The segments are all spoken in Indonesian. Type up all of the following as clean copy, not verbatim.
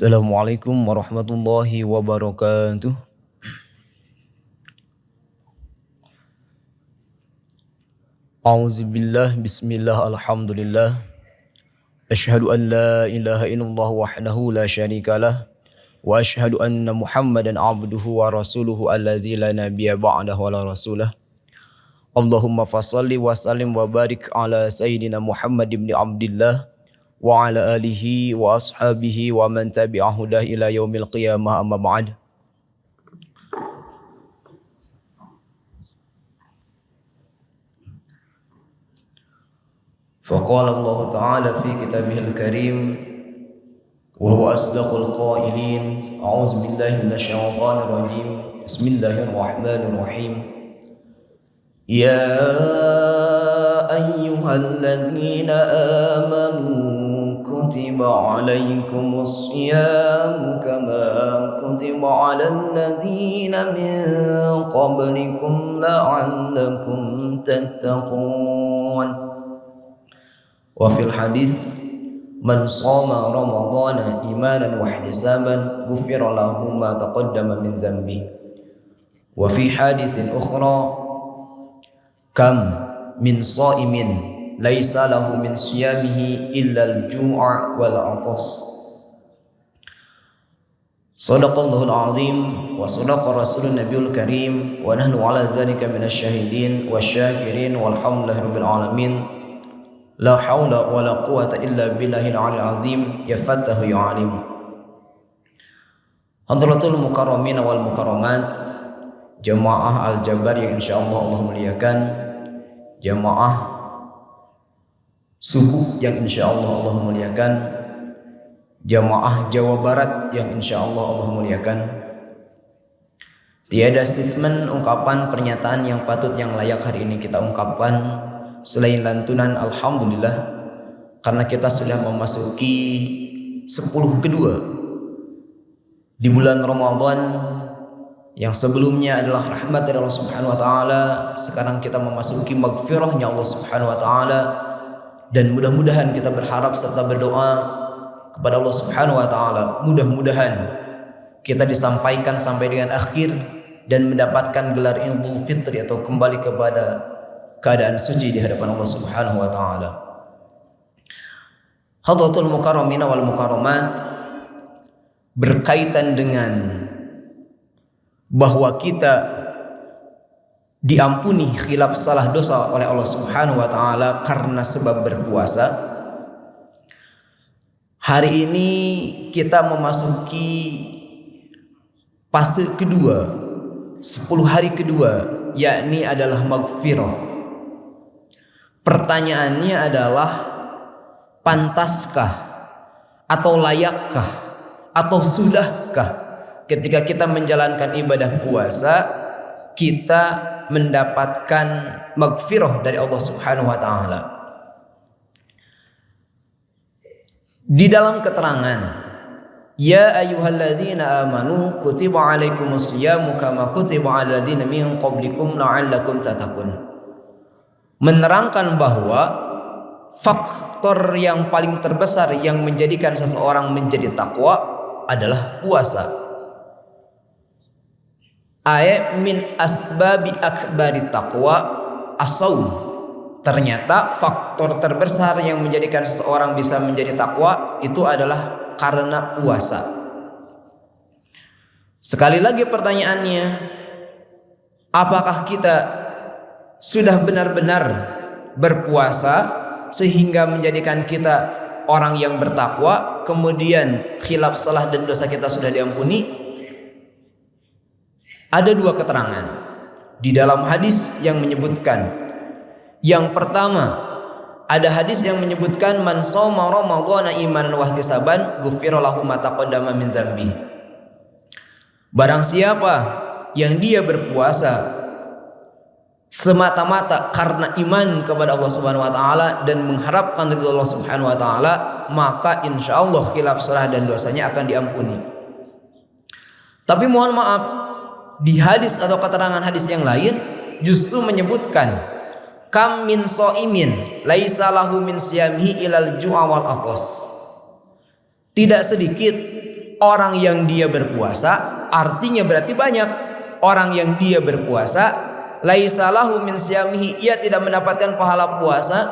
Assalamualaikum warahmatullahi wabarakatuh. Auzubillah, bismillah, alhamdulillah. Asyhadu an la ilaha illallah wahdahu la syarikalah. Wa asyhadu anna Muhammadan abduhu wa rasuluhu alladzi la nabiyya ba'dahu wa la rasulah. Allahumma fassalli wa sallim wa barik ala sayyidina Muhammad ibn Abdillah wa ala alihi wa ashabihi wa man tabi'ahu ila yaumil qiyamah, amma ba'd. فقال الله تعالى في كتابه الكريم وهو أصدق القائلين أعوذ بالله من الشيطان الرجيم بسم الله الرحمن الرحيم يا أيها الذين آمنوا كتب عليكم الصيام كما كتب على الذين من قبلكم لعلكم تتقون وفي الحديث من صام رمضان إيمانا واحتسابا غفر له ما تقدم من ذنبه وفي حادث أخرى كم من صائم ليس له من صيامه إلا الجوع والعطش صدق الله العظيم وصدق رسول النبي الكريم ونحن على ذلك من الشاهدين والشاكرين والحمد لله رب العالمين La haula wa la quwata illa billahil aliyil azim. Ya fattahu ya alim. Hadratul mukarramin wal mukarramat, jamaah al-jabar yang insyaallah Allah muliakan, jamaah subuh yang insyaallah Allah muliakan, jamaah Jawa Barat yang insyaallah Allah muliakan. Tiada statement, ungkapan, pernyataan yang patut, yang layak hari ini kita ungkapkan selain lantunan alhamdulillah, karena kita sudah memasuki 10 kedua di bulan Ramadan yang sebelumnya adalah rahmat dari Allah Subhanahu wa taala. Sekarang kita memasuki maghfirahnya Allah Subhanahu wa taala, dan mudah-mudahan kita berharap serta berdoa kepada Allah Subhanahu wa taala, mudah-mudahan kita disampaikan sampai dengan akhir dan mendapatkan gelar Idul Fitri atau kembali kepada keadaan suci di hadapan Allah Subhanahu wa taala. Hadratul mukarramin wal mukarramat, berkaitan dengan bahwa kita diampuni khilaf salah dosa oleh Allah Subhanahu wa taala karena sebab berpuasa. Hari ini kita memasuki fase kedua, 10 hari kedua, yakni adalah maghfirah. Pertanyaannya adalah, pantaskah atau layakkah atau sudahkah ketika kita menjalankan ibadah puasa kita mendapatkan maghfirah dari Allah Subhanahu wa taala? Di dalam keterangan, ya ayyuhalladzina amanu kutiba alaikumusyamu kama kutiba alal ladzina min qablikum la'allakum tattaqun, menerangkan bahwa faktor yang paling terbesar yang menjadikan seseorang menjadi takwa adalah puasa. Ay min asbabi akbari taqwa as-shaum. Ternyata faktor terbesar yang menjadikan seseorang bisa menjadi takwa itu adalah karena puasa. Sekali lagi pertanyaannya, apakah kita sudah benar-benar berpuasa sehingga menjadikan kita orang yang bertakwa, kemudian khilaf salah dan dosa kita sudah diampuni? Ada dua keterangan di dalam hadis yang menyebutkan. Yang pertama, ada hadis yang menyebutkan man shoma ramadhana imanan wa ihtisaban ghufira lahu ma taqaddama min dzambi. Barang siapa yang dia berpuasa semata-mata karena iman kepada Allah Subhanahu wa taala dan mengharapkan ridho Allah Subhanahu wa taala, maka insyaallah khilaf salah dan dosanya akan diampuni. Tapi mohon maaf, di hadis atau keterangan hadis yang lain justru menyebutkan kam min shaimin laisa lahu min siyamihi ilal ju'a wal atas. Tidak sedikit orang yang dia berpuasa artinya berarti banyak. Orang yang dia berpuasa laisa lahu min siyamihi, ia tidak mendapatkan pahala puasa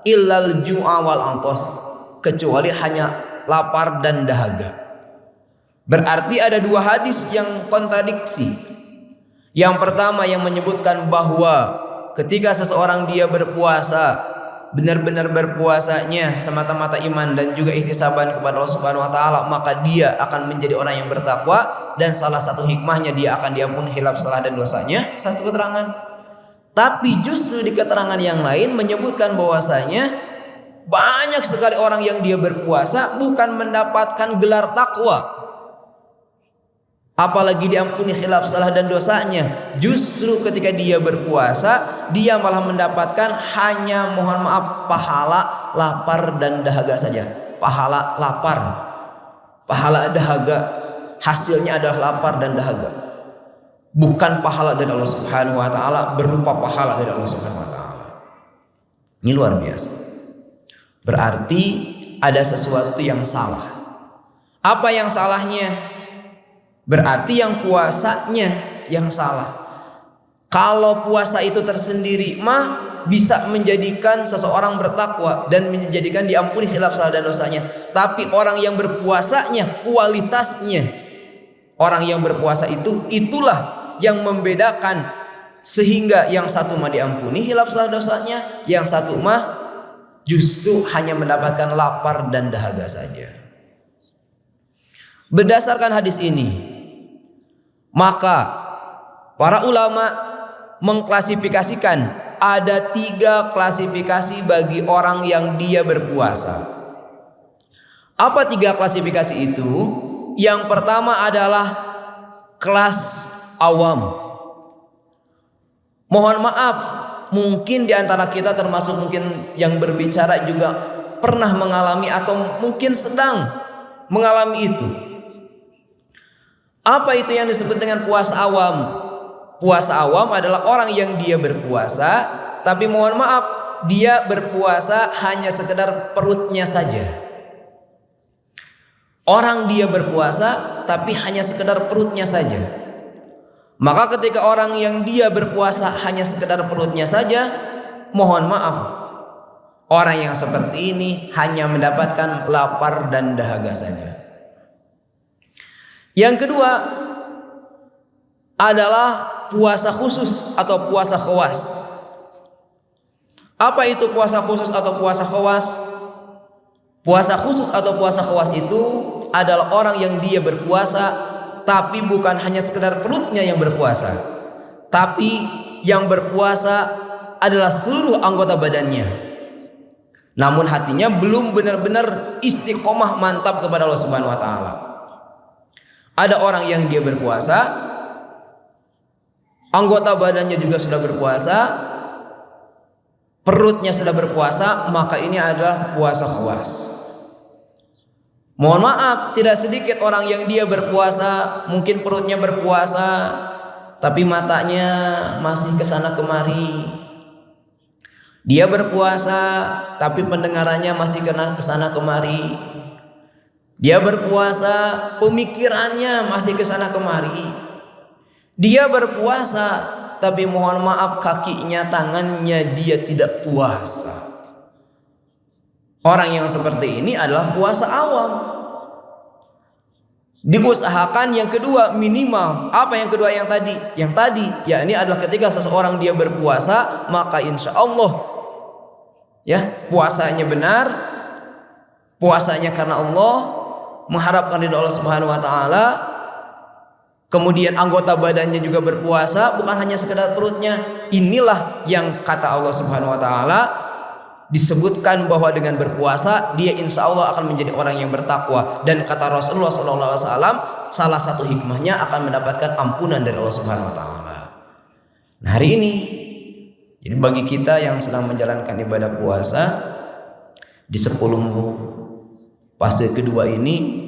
illal ju'a wal antos, kecuali hanya lapar dan dahaga. Berarti ada dua hadis yang kontradiksi. Yang pertama yang menyebutkan bahwa ketika seseorang dia berpuasa, benar-benar berpuasanya semata-mata iman dan juga ihtisaban kepada Allah Subhanahu wa taala, maka dia akan menjadi orang yang bertakwa dan salah satu hikmahnya dia akan diampuni hilaf, salah dan dosanya. Satu keterangan. Tapi justru di keterangan yang lain menyebutkan bahwasanya banyak sekali orang yang dia berpuasa bukan mendapatkan gelar takwa, apalagi diampuni khilaf salah dan dosanya. Justru ketika dia berpuasa, dia malah mendapatkan hanya, mohon maaf, pahala lapar dan dahaga saja. Pahala lapar, pahala dahaga, hasilnya adalah lapar dan dahaga, bukan pahala dari Allah Subhanahu wa taala berupa pahala dari Allah Subhanahu wa taala. Ini luar biasa. Berarti ada sesuatu yang salah. Apa yang salahnya? Berarti yang puasanya yang salah. Kalau puasa itu tersendiri mah bisa menjadikan seseorang bertakwa dan menjadikan diampuni khilaf salah dan dosanya. Tapi orang yang berpuasanya, kualitasnya, orang yang berpuasa itulah yang membedakan, sehingga yang satu mah diampuni khilaf salah dosanya, yang satu mah justru hanya mendapatkan lapar dan dahaga saja. Berdasarkan hadis ini, maka para ulama mengklasifikasikan ada 3 klasifikasi bagi orang yang dia berpuasa. Apa 3 klasifikasi itu? Yang pertama adalah kelas awam. Mohon maaf, mungkin di antara kita termasuk mungkin yang berbicara juga pernah mengalami atau mungkin sedang mengalami itu. Apa itu yang disebut dengan puasa awam? Puasa awam adalah orang yang dia berpuasa, tapi mohon maaf, dia berpuasa hanya sekedar perutnya saja. Orang dia berpuasa tapi hanya sekedar perutnya saja. Maka ketika orang yang dia berpuasa hanya sekedar perutnya saja, mohon maaf, orang yang seperti ini hanya mendapatkan lapar dan dahaga saja. Yang kedua adalah puasa khusus atau puasa khawas. Apa itu puasa khusus atau puasa khawas? Puasa khusus atau puasa khawas itu adalah orang yang dia berpuasa tapi bukan hanya sekedar perutnya yang berpuasa, tapi yang berpuasa adalah seluruh anggota badannya. Namun hatinya belum benar-benar istiqomah mantap kepada Allah Subhanahu wa taala. Ada orang yang dia berpuasa, anggota badannya juga sudah berpuasa, perutnya sudah berpuasa, maka ini adalah puasa khawas. Mohon maaf, tidak sedikit orang yang dia berpuasa, mungkin perutnya berpuasa, tapi matanya masih kesana kemari. Dia berpuasa, tapi pendengarannya masih kesana kemari. Dia berpuasa, pemikirannya masih kesana kemari. Dia berpuasa, tapi mohon maaf, kakinya, tangannya dia tidak puasa. Orang yang seperti ini adalah puasa awam. Diusahakan yang kedua minimal. Apa yang kedua yang tadi? Yang tadi, yakni adalah ketika seseorang dia berpuasa, maka insya Allah ya puasanya benar, puasanya karena Allah, mengharapkan ridho Allah Subhanahu wa taala. Kemudian anggota badannya juga berpuasa, bukan hanya sekedar perutnya. Inilah yang kata Allah Subhanahu wa taala disebutkan bahwa dengan berpuasa dia insya Allah akan menjadi orang yang bertakwa. Dan kata Rasulullah SAW, salah satu hikmahnya akan mendapatkan ampunan dari Allah Subhanahu wa taala. Nah, hari ini jadi bagi kita yang sedang menjalankan ibadah puasa di 10 fase kedua ini,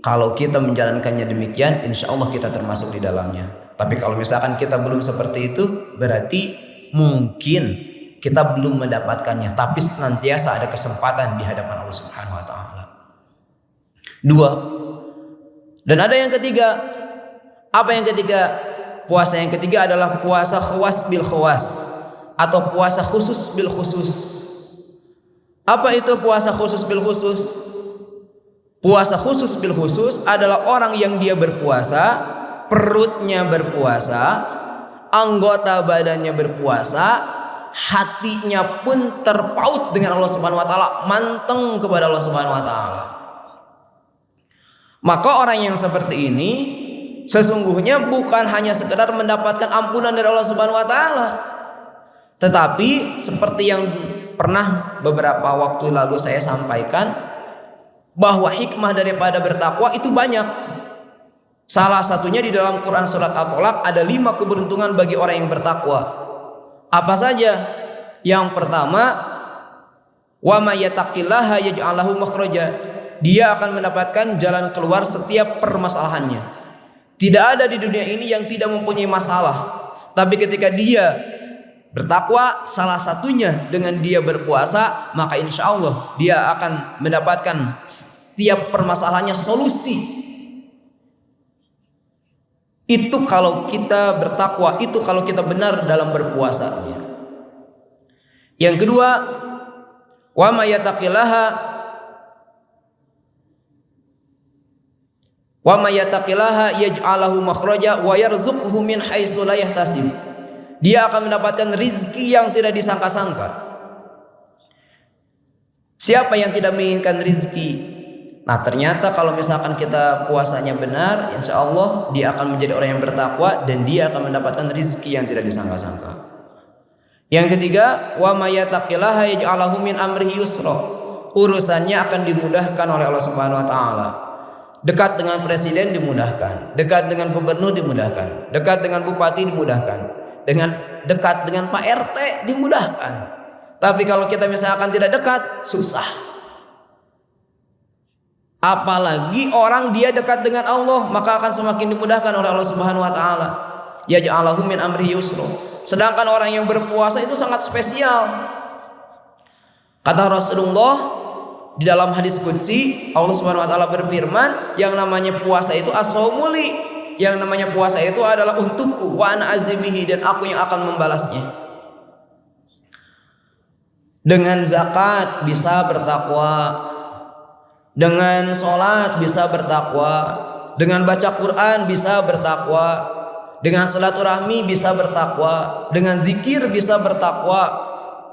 kalau kita menjalankannya demikian, insya Allah kita termasuk di dalamnya. Tapi kalau misalkan kita belum seperti itu, berarti mungkin kita belum mendapatkannya. Tapi senantiasa ada kesempatan di hadapan Allah Subhanahu wa taala. 2, Dan ada yang ketiga. Apa yang ketiga? Puasa yang ketiga adalah puasa khawas bil khawas atau puasa khusus bil khusus. Apa itu puasa khusus bil khusus? Puasa khusus bil khusus adalah orang yang dia berpuasa, perutnya berpuasa, anggota badannya berpuasa, hatinya pun terpaut dengan Allah Subhanahu wa taala, manteng kepada Allah Subhanahu wa taala. Maka orang yang seperti ini sesungguhnya bukan hanya sekedar mendapatkan ampunan dari Allah Subhanahu wa taala, tetapi seperti yang pernah beberapa waktu lalu saya sampaikan, bahwa hikmah daripada bertakwa itu banyak. Salah satunya di dalam Quran surat At-Tolak ada 5 keberuntungan bagi orang yang bertakwa. Apa saja? Yang pertama, wa may yattaqillaha yaj'al lahu makhraja. Dia akan mendapatkan jalan keluar setiap permasalahannya. Tidak ada di dunia ini yang tidak mempunyai masalah. Tapi ketika dia bertakwa, salah satunya dengan dia berpuasa, maka insya Allah dia akan mendapatkan setiap permasalahannya solusi. Itu kalau kita bertakwa, itu kalau kita benar dalam berpuasa. Yang kedua, wa may yattaqillaha yaj'al lahu makhraja wa yarzuqhu min haitsu la yahtasib. Dia akan mendapatkan rizki yang tidak disangka-sangka. Siapa yang tidak menginginkan rizki? Nah, ternyata kalau misalkan kita puasanya benar, insya Allah dia akan menjadi orang yang bertakwa dan dia akan mendapatkan rizki yang tidak disangka-sangka. Yang ketiga, wa may yattaqillaha yaj'al lahu min amrihi yusra. Urusannya akan dimudahkan oleh Allah Subhanahu wa taala. Dekat dengan presiden dimudahkan, dekat dengan gubernur dimudahkan, dekat dengan bupati dimudahkan, dekat dengan Pak RT dimudahkan. Tapi kalau kita misalkan tidak dekat, susah. Apalagi orang dia dekat dengan Allah, maka akan semakin dimudahkan oleh Allah Subhanahu wa taala. Yaj'alahu min amrihi yusra. Sedangkan orang yang berpuasa itu sangat spesial. Kata Rasulullah di dalam hadis qudsi, Allah Subhanahu wa taala berfirman, yang namanya puasa itu as-shaumul li, yang namanya puasa itu adalah untukku, wa ana azimihi, dan aku yang akan membalasnya. Dengan zakat bisa bertakwa, dengan sholat bisa bertakwa, dengan baca Quran bisa bertakwa, dengan silaturahmi bisa bertakwa, dengan zikir bisa bertakwa,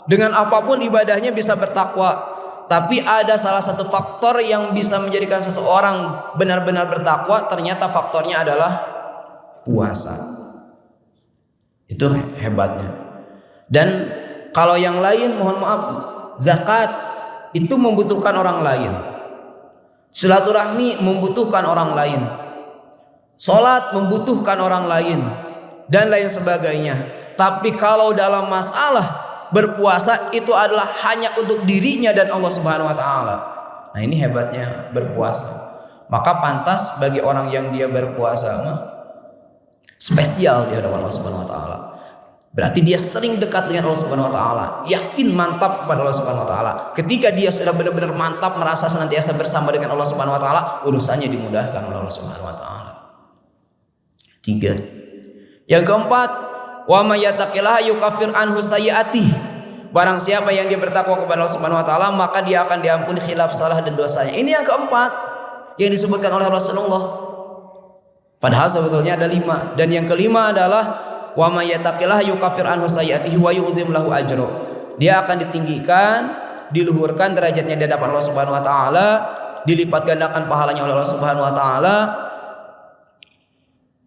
dengan apapun ibadahnya bisa bertakwa. Tapi ada salah satu faktor yang bisa menjadikan seseorang benar-benar bertakwa, ternyata faktornya adalah puasa. Itu hebatnya. Dan kalau yang lain, mohon maaf, zakat itu membutuhkan orang lain, silaturahmi membutuhkan orang lain, sholat membutuhkan orang lain, dan lain sebagainya. Tapi kalau dalam masalah berpuasa itu adalah hanya untuk dirinya dan Allah Subhanahu wa taala. Nah, ini hebatnya berpuasa. Maka pantas bagi orang yang dia berpuasa spesial di hadapan Allah Subhanahu wa taala. Berarti dia sering dekat dengan Allah Subhanahu wa taala, yakin mantap kepada Allah Subhanahu wa taala. Ketika dia sudah benar-benar mantap, merasa senantiasa bersama dengan Allah Subhanahu wa taala, urusannya dimudahkan oleh Allah Subhanahu wa taala. 3. Yang keempat, wa may yattaqillaha yukaffir anhu sayyi'atihi. Barang siapa yang dia bertakwa kepada Allah Subhanahu wa taala, maka dia akan diampuni khilaf salah dan dosanya. Ini yang keempat yang disebutkan oleh Rasulullah. Padahal sebetulnya ada 5. Dan yang kelima adalah wa may yattaqillaha yukaffir anhu sayyi'atihi wa yu'dzim lahu ajra. Dia akan ditinggikan, diluhurkan derajatnya di hadapan Allah Subhanahu wa taala, dilipat gandakan pahalanya oleh Allah Subhanahu wa taala.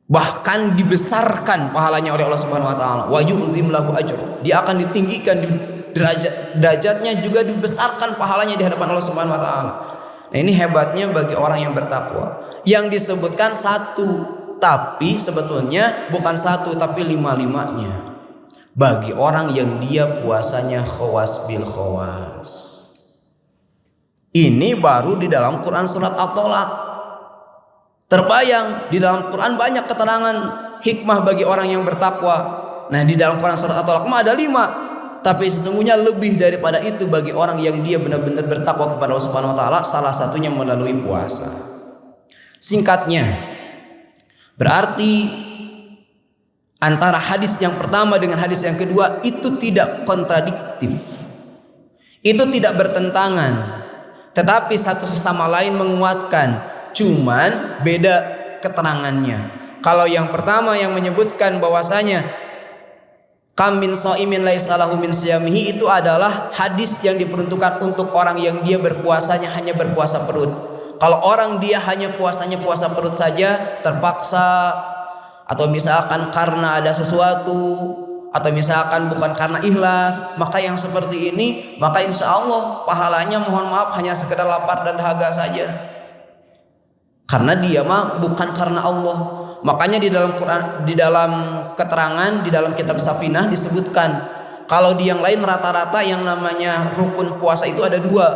Bahkan dibesarkan pahalanya oleh Allah Subhanahu wa taala. Wa yu'zim lahu ajr. Dia akan ditinggikan di derajatnya, juga dibesarkan pahalanya di hadapan Allah Subhanahu wa taala. Nah, ini hebatnya bagi orang yang bertakwa. Yang disebutkan 1, tapi sebetulnya bukan 1 tapi 5-5-nya. Bagi orang yang dia puasanya khawas bil khawas. Ini baru di dalam Quran surat At-Tolak. Terbayang di dalam Quran banyak keterangan hikmah bagi orang yang bertakwa. Nah, di dalam Quran surat At-Tolak ada 5, tapi sesungguhnya lebih daripada itu bagi orang yang dia benar-benar bertakwa kepada Allah Subhanahu wa taala, salah satunya melalui puasa. Singkatnya, berarti antara hadis yang pertama dengan hadis yang kedua itu tidak kontradiktif, itu tidak bertentangan, tetapi satu sama lain menguatkan, cuman beda keterangannya. Kalau yang pertama yang menyebutkan bahwasanya kam min shaimin laisa lahu min siyamihi, itu adalah hadis yang diperuntukkan untuk orang yang dia berpuasanya hanya berpuasa perut. Kalau orang dia hanya puasanya puasa perut saja, terpaksa, atau misalkan karena ada sesuatu, atau misalkan bukan karena ikhlas, maka yang seperti ini, maka insya Allah pahalanya mohon maaf hanya sekedar lapar dan dahaga saja. Karena dia mah bukan karena Allah. Makanya di dalam Quran, di dalam keterangan di dalam kitab Safinah disebutkan, kalau di yang lain rata-rata yang namanya rukun puasa itu ada dua.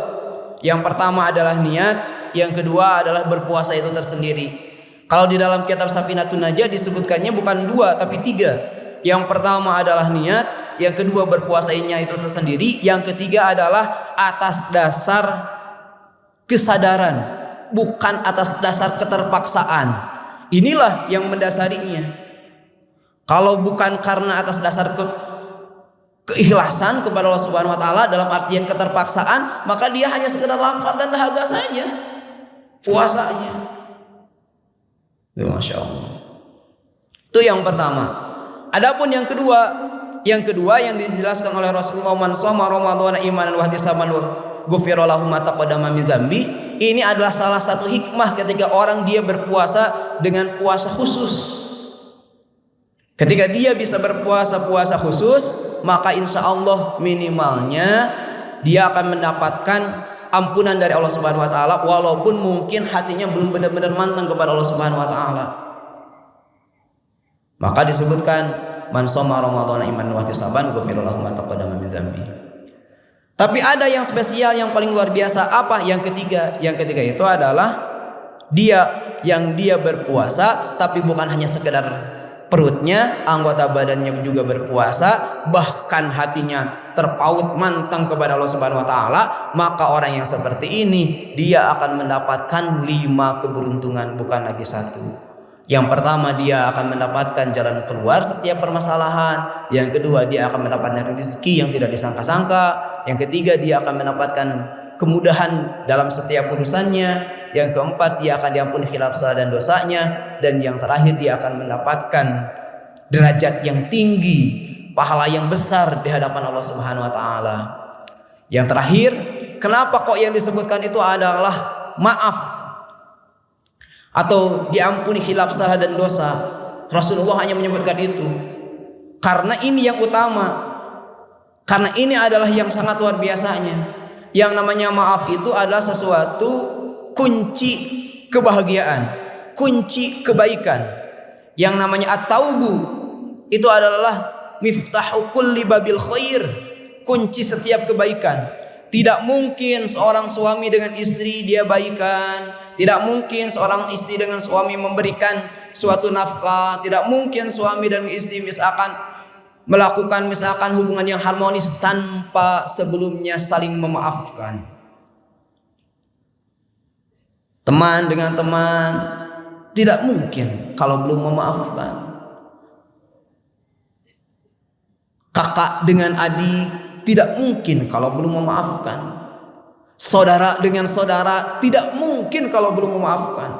Yang pertama adalah niat, yang kedua adalah berpuasa itu tersendiri. Kalau di dalam kitab Safinatun Najah disebutkannya bukan dua tapi tiga. Yang pertama adalah niat, yang kedua berpuasanya itu tersendiri, yang ketiga adalah atas dasar kesadaran, bukan atas dasar keterpaksaan. Inilah yang mendasarinya. Kalau bukan karena atas dasar keikhlasan kepada Allah Subhanahu wa taala dalam artian keterpaksaan, maka dia hanya sekedar lapar dan dahaga saja puasanya. Masya Allah. Itu yang pertama. Adapun yang kedua yang dijelaskan oleh Rasulullah, man shoma ramadhana imanan wa ihtisaban ghufira lahu ma taqaddama min dzambi. Ini adalah salah satu hikmah ketika orang dia berpuasa dengan puasa khusus. Ketika dia bisa berpuasa puasa khusus, maka insya Allah minimalnya dia akan mendapatkan ampunan dari Allah Subhanahu wa taala, walaupun mungkin hatinya belum benar-benar mantap kepada Allah Subhanahu wa taala. Maka disebutkan man shoma ramadhana imanan wa ihtisaban ghufira lahu ma taqaddama min dzambi. Tapi ada yang spesial yang paling luar biasa, apa? Yang ketiga itu adalah dia berpuasa tapi bukan hanya sekedar perutnya, anggota badannya juga berpuasa, bahkan hatinya terpaut mantang kepada Allah Subhanahu wa taala, maka orang yang seperti ini dia akan mendapatkan 5 keberuntungan, bukan lagi 1. Yang pertama, dia akan mendapatkan jalan keluar setiap permasalahan. Yang kedua, dia akan mendapatkan rezeki yang tidak disangka-sangka. Yang ketiga, dia akan mendapatkan kemudahan dalam setiap urusannya. Yang keempat, dia akan diampuni khilaf salah dan dosanya. Dan yang terakhir, dia akan mendapatkan derajat yang tinggi, pahala yang besar di hadapan Allah Subhanahu wa taala. Yang terakhir, kenapa kok yang disebutkan itu adalah maaf atau diampuni khilaf salah dan dosa? Rasulullah hanya menyebutkan itu karena ini yang utama, karena ini adalah yang sangat luar biasanya. Yang namanya maaf itu adalah sesuatu kunci kebahagiaan, kunci kebaikan. Yang namanya at-taubu itu adalah miftahu kulli babil khair, kunci setiap kebaikan. Tidak mungkin seorang suami dengan istri dia baikan, tidak mungkin seorang istri dengan suami memberikan suatu nafkah, tidak mungkin suami dan istri misalkan melakukan hubungan yang harmonis tanpa sebelumnya saling memaafkan. Teman dengan teman tidak mungkin kalau belum memaafkan. Kakak dengan adik tidak mungkin kalau belum memaafkan. Saudara dengan saudara tidak mungkin kalau belum memaafkan.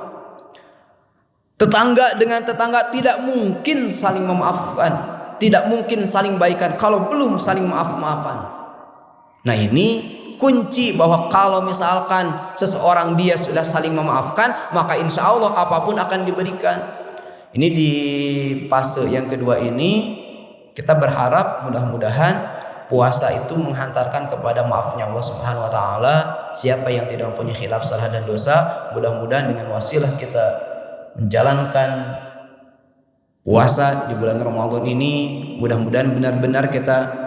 Tetangga dengan tetangga tidak mungkin saling memaafkan, tidak mungkin saling baikan kalau belum saling maaf-maafan. Nah, ini kunci bahwa kalau misalkan seseorang dia sudah saling memaafkan, maka insya Allah apapun akan diberikan. Ini di fase yang kedua ini kita berharap mudah-mudahan puasa itu menghantarkan kepada maafnya Allah Subhanahu wa taala. Siapa yang tidak mempunyai khilaf salah dan dosa, mudah-mudahan dengan wasilah kita menjalankan puasa di bulan Ramadan ini, mudah-mudahan benar-benar kita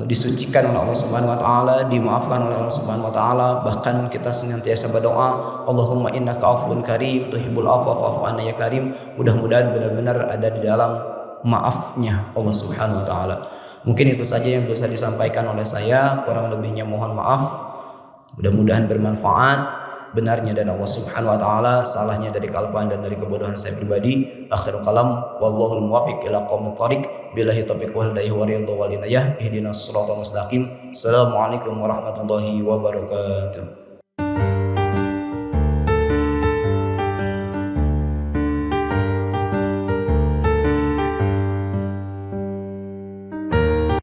disucikan oleh Allah Subhanahu wa taala, dimaafkan oleh Allah Subhanahu wa taala. Bahkan kita senantiasa berdoa, Allahumma innaka afuwun karim tuhibbul afwa fa'fu anna ya karim. Mudah-mudahan benar-benar ada di dalam maafnya Allah Subhanahu wa taala. Mungkin itu saja yang bisa disampaikan oleh saya, kurang lebihnya mohon maaf. Mudah-mudahan bermanfaat. benarnya dari Allah Subhanahu wa taala, salahnya dari kealpaan dan dari kebodohan saya pribadi. Akhirul kalam, wallahul muwaffiq ila aqwamit thoriq. Billahi taufiq wal hidayah wa ridha wal inayah. Ihdinas siratal mustaqim. Assalamualaikum warahmatullahi wabarakatuh.